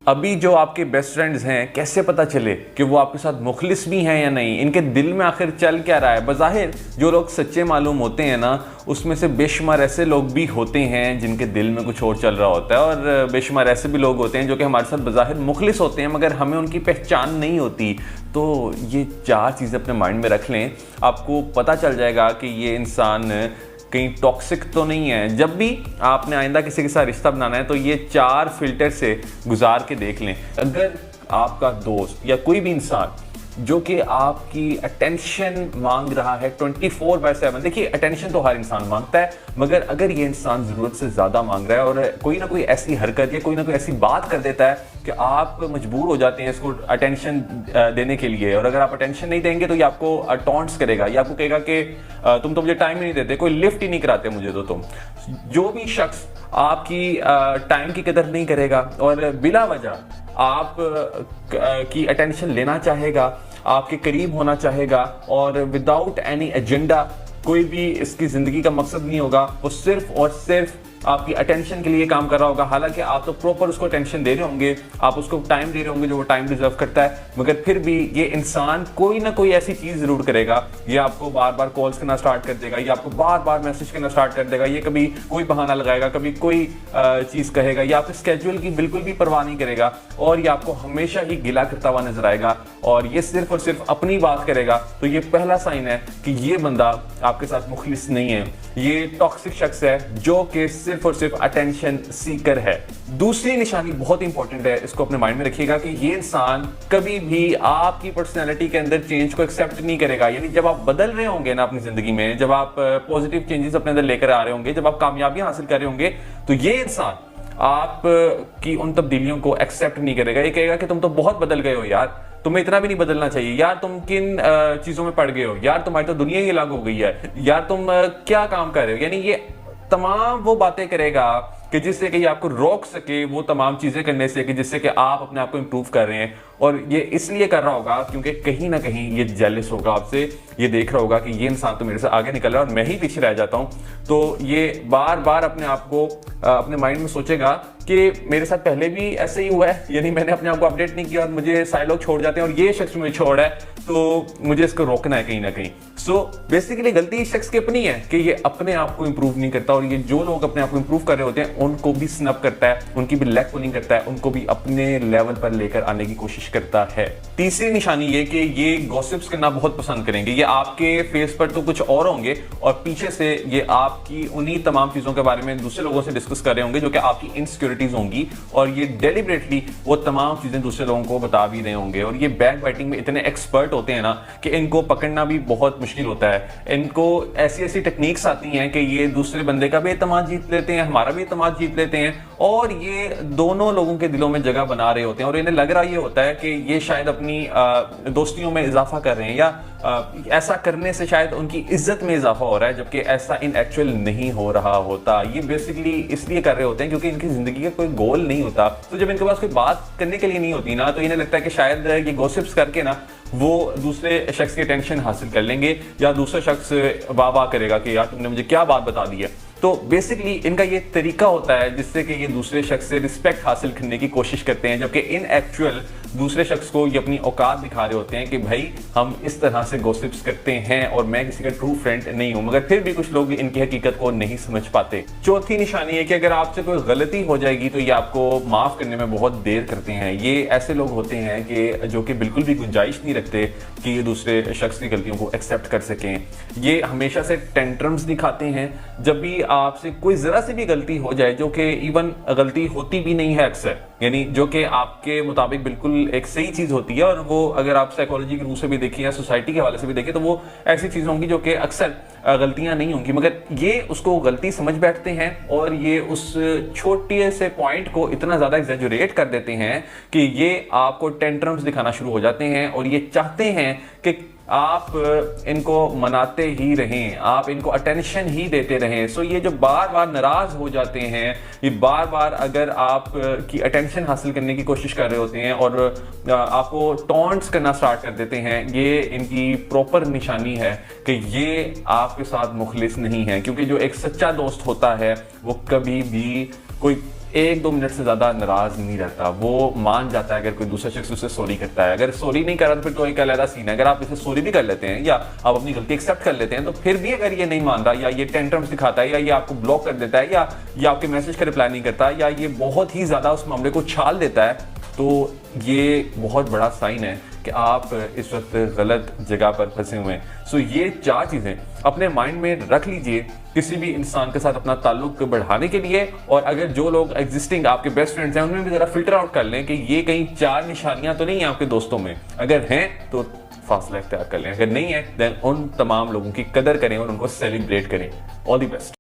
अभी जो आपके बेस्ट फ्रेंड्स हैं, कैसे पता चले कि वो आपके साथ मुखलिस भी हैं या नहीं, इनके दिल में आखिर चल क्या रहा है। बज़ाहिर जो लोग सच्चे मालूम होते हैं ना, उसमें से बेशुमार ऐसे लोग भी होते हैं जिनके दिल में कुछ और चल रहा होता है, और बेशुमार ऐसे भी लोग होते हैं जो कि हमारे साथ बज़ाहिर मुखलिस होते हैं मगर हमें उनकी पहचान नहीं होती। तो ये 4 चीज़ें अपने माइंड में रख लें, आपको पता चल जाएगा कि ये इंसान कहीं टॉक्सिक तो नहीं है। जब भी आपने आइंदा किसी के साथ रिश्ता बनाना है तो ये 4 फिल्टर से गुजार के देख लें। अगर आपका दोस्त या कोई भी इंसान जो कि आपकी अटेंशन मांग रहा है 24/7, देखिए अटेंशन तो हर इंसान मांगता है, मगर अगर ये इंसान ज़रूरत से ज़्यादा मांग रहा है और कोई ना कोई ऐसी हरकत या कोई ना कोई ऐसी बात कर देता है कि आप मजबूर हो जाते हैं इसको अटेंशन देने के लिए, और अगर आप अटेंशन नहीं देंगे तो ये आपको टॉन्ट्स करेगा, ये आपको कहेगा कि तुम तो मुझे टाइम ही नहीं देते, कोई लिफ्ट ही नहीं कराते मुझे तो तुम। जो भी शख्स आपकी टाइम की कदर नहीं करेगा और बिला वजह आप की अटेंशन लेना चाहेगा, आपके करीब होना चाहेगा और विदाउट एनी एजेंडा, कोई भी इसकी जिंदगी का मकसद नहीं होगा, वो सिर्फ और सिर्फ आपकी अटेंशन के लिए काम कर रहा होगा। हालांकि आप तो प्रॉपर उसको अटेंशन दे रहे होंगे, आप उसको टाइम दे रहे होंगे जो वो टाइम डिजर्व करता है, मगर फिर भी ये इंसान कोई ना कोई ऐसी चीज जरूर करेगा। ये आपको बार बार कॉल्स करना स्टार्ट कर देगा, ये आपको बार बार मैसेज करना स्टार्ट कर देगा, ये कभी कोई बहाना लगाएगा, कभी कोई चीज कहेगा, ये आपके स्केड्यूल की बिल्कुल भी परवाह नहीं करेगा और ये आपको हमेशा ही गिला करता हुआ नजर आएगा और ये सिर्फ और सिर्फ अपनी बात करेगा। तो ये पहला साइन है कि ये बंदा आपके साथ मुखलिस नहीं है, ये टॉक्सिक शख्स है जो कि सिर्फ और सिर्फ अटेंशन सीकर है। दूसरी निशानी बहुत इंपॉर्टेंट है, इसको अपने माइंड में रखिएगा कि ये इंसान कभी भी आपकी पर्सनैलिटी के अंदर चेंज को एक्सेप्ट नहीं करेगा। यानी जब आप बदल रहे होंगे ना अपनी जिंदगी में, जब आप पॉजिटिव चेंजेस अपने अंदर लेकर आ रहे होंगे, जब आप कामयाबियां हासिल कर रहे होंगे, तो ये इंसान आप की उन तब्दीलियों को एक्सेप्ट नहीं करेगा। ये कहेगा कि तुम तो बहुत बदल गए हो यार, तुम्हें इतना भी नहीं बदलना चाहिए यार, तुम किन चीजों में पड़ गए हो यार, तुम्हारी तो दुनिया ही अलग हो गई है यार, तुम क्या काम कर रहे हो। यानी ये तमाम वो बातें करेगा कि जिससे कि ये आपको रोक सके वो तमाम चीजें करने से, कि जिससे कि आप अपने आप को इंप्रूव कर रहे हैं। और ये इसलिए कर रहा होगा क्योंकि कहीं ना कहीं ये जेलस होगा आपसे, ये देख रहा होगा कि ये इंसान तो मेरे से आगे निकल रहा है और मैं ही पीछे रह जाता हूं। तो ये बार बार अपने आप को अपने माइंड में सोचेगा कि मेरे साथ पहले भी ऐसे ही हुआ है, यानी मैंने अपने आप को अपडेट नहीं किया और मुझे सारे लोग छोड़ जाते हैं और ये शख्स मुझे छोड़ है, तो मुझे इसको रोकना है कहीं ना कहीं। सो बेसिकली गलती इस शख्स की अपनी है कि ये अपने आप को इंप्रूव नहीं करता, और ये जो लोग अपने आप को इंप्रूव कर रहे होते हैं उनको भी स्नब करता है, उनकी भी लेग पुलिंग करता है, उनको भी अपने लेवल पर लेकर आने की कोशिश करता है। तीसरी निशानी ये कि ये गॉसिप्स करना बहुत पसंद करेंगे। ये आपके फेस पर तो कुछ और होंगे और पीछे से ये आपकी उन्हीं तमाम चीजों के बारे में दूसरे लोगों से डिस्कस कर रहे होंगे जो कि आपकी इनसिक्योरिटीज होंगी, और ये डेलिबरेटली वो तमाम चीजें दूसरे लोगों को बता भी रहे होंगे। और ये बैक बाइटिंग में इतने एक्सपर्ट होते हैं ना कि इनको पकड़ना भी बहुत मुश्किल होता है। इनको ऐसी ऐसी टेक्निक्स आती हैं कि ये दूसरे बंदे का भी एतमाद जीत लेते हैं, हमारा भी एतमाद जीत लेते हैं, और ये दोनों लोगों के दिलों में जगह बना रहे होते हैं। और इन्हें लग रहा ये होता है कि ये शायद अपनी दोस्तियों में इजाफा कर रहे हैं, या ऐसा करने से शायद उनकी इज्जत में इजाफा हो रहा है, जबकि ऐसा इन एक्चुअल नहीं हो रहा होता। ये बेसिकली इसलिए कर रहे होते हैं क्योंकि इनकी जिंदगी का कोई गोल नहीं होता। तो जब इनके पास कोई बात करने के लिए नहीं होती ना, तो इन्हें लगता है कि शायद ये गॉसिप्स करके ना वो दूसरे शख्स की अटेंशन हासिल कर लेंगे, या दूसरा शख्स वाह वाह करेगा कि यार तुमने मुझे क्या बात बता दी है। तो बेसिकली इनका ये तरीका होता है जिससे कि ये दूसरे शख्स से रिस्पेक्ट हासिल करने की कोशिश करते हैं, जबकि इन एक्चुअल दूसरे शख्स को ये अपनी औकात दिखा रहे होते हैं कि भाई हम इस तरह से गॉसिप्स करते हैं और मैं किसी का ट्रू फ्रेंड नहीं हूं। मगर फिर भी कुछ लोग इनकी हकीकत को नहीं समझ पाते। चौथी निशानी है कि अगर आपसे कोई गलती हो जाएगी तो ये आपको माफ करने में बहुत देर करते हैं। ये ऐसे लोग होते हैं कि जो कि बिल्कुल भी गुंजाइश नहीं रखते कि ये दूसरे शख्स की गलतियों को एक्सेप्ट कर सकें। ये हमेशा से टेंट्रम्स दिखाते हैं जब भी आपसे कोई जरा सी भी गलती हो जाए, जो कि इवन गलती होती भी नहीं है अक्सर, यानी जो कि आपके मुताबिक बिल्कुल एक सही चीज होती है, और वो अगर आप साइकोलॉजी के रूप से भी देखें या सोसाइटी के हवाले से भी देखें तो वो ऐसी चीजें होंगी जो कि अक्सर गलतियां नहीं होंगी, मगर ये उसको गलती समझ बैठते हैं और ये उस छोटे से पॉइंट को इतना ज्यादा एग्जैजुरेट कर देते हैं कि ये आपको टेंट्रम्स दिखाना शुरू हो जाते हैं और ये चाहते हैं कि आप इनको मनाते ही रहें, आप इनको अटेंशन ही देते रहें। सो ये जो बार बार नाराज हो जाते हैं, ये बार बार अगर आप की अटेंशन हासिल करने की कोशिश कर रहे होते हैं और आपको टॉन्ट्स करना स्टार्ट कर देते हैं, ये इनकी प्रॉपर निशानी है कि ये आपके साथ मुखलिस नहीं है। क्योंकि जो एक सच्चा दोस्त होता है वो कभी भी कोई 1-2 मिनट से ज्यादा नाराज नहीं रहता, वो मान जाता है अगर कोई दूसरा शख्स उसे सॉरी करता है। अगर सॉरी नहीं कर रहा तो फिर कोई अलग सीन है। अगर आप इसे सॉरी भी कर लेते हैं या आप अपनी गलती एक्सेप्ट कर लेते हैं, तो फिर भी अगर ये नहीं मान रहा या ये टेंट्रम्स दिखाता है या ये आपको ब्लॉक कर देता है या ये आपके मैसेज का रिप्लाई नहीं करता या ये बहुत ही ज्यादा उस मामले को छाल देता है, तो ये बहुत बड़ा साइन है कि आप इस वक्त गलत जगह पर फंसे हुए हैं। सो ये 4 चीजें अपने माइंड में रख लीजिए किसी भी इंसान के साथ अपना ताल्लुक बढ़ाने के लिए। और अगर जो लोग एग्जिस्टिंग आपके बेस्ट फ्रेंड्स हैं उनमें भी जरा फिल्टर आउट कर लें कि ये कहीं 4 निशानियां तो नहीं है आपके दोस्तों में। अगर हैं तो फासला इख्तियार कर लें, अगर नहीं है देन उन तमाम लोगों की कदर करें और उनको सेलिब्रेट करें। All the best.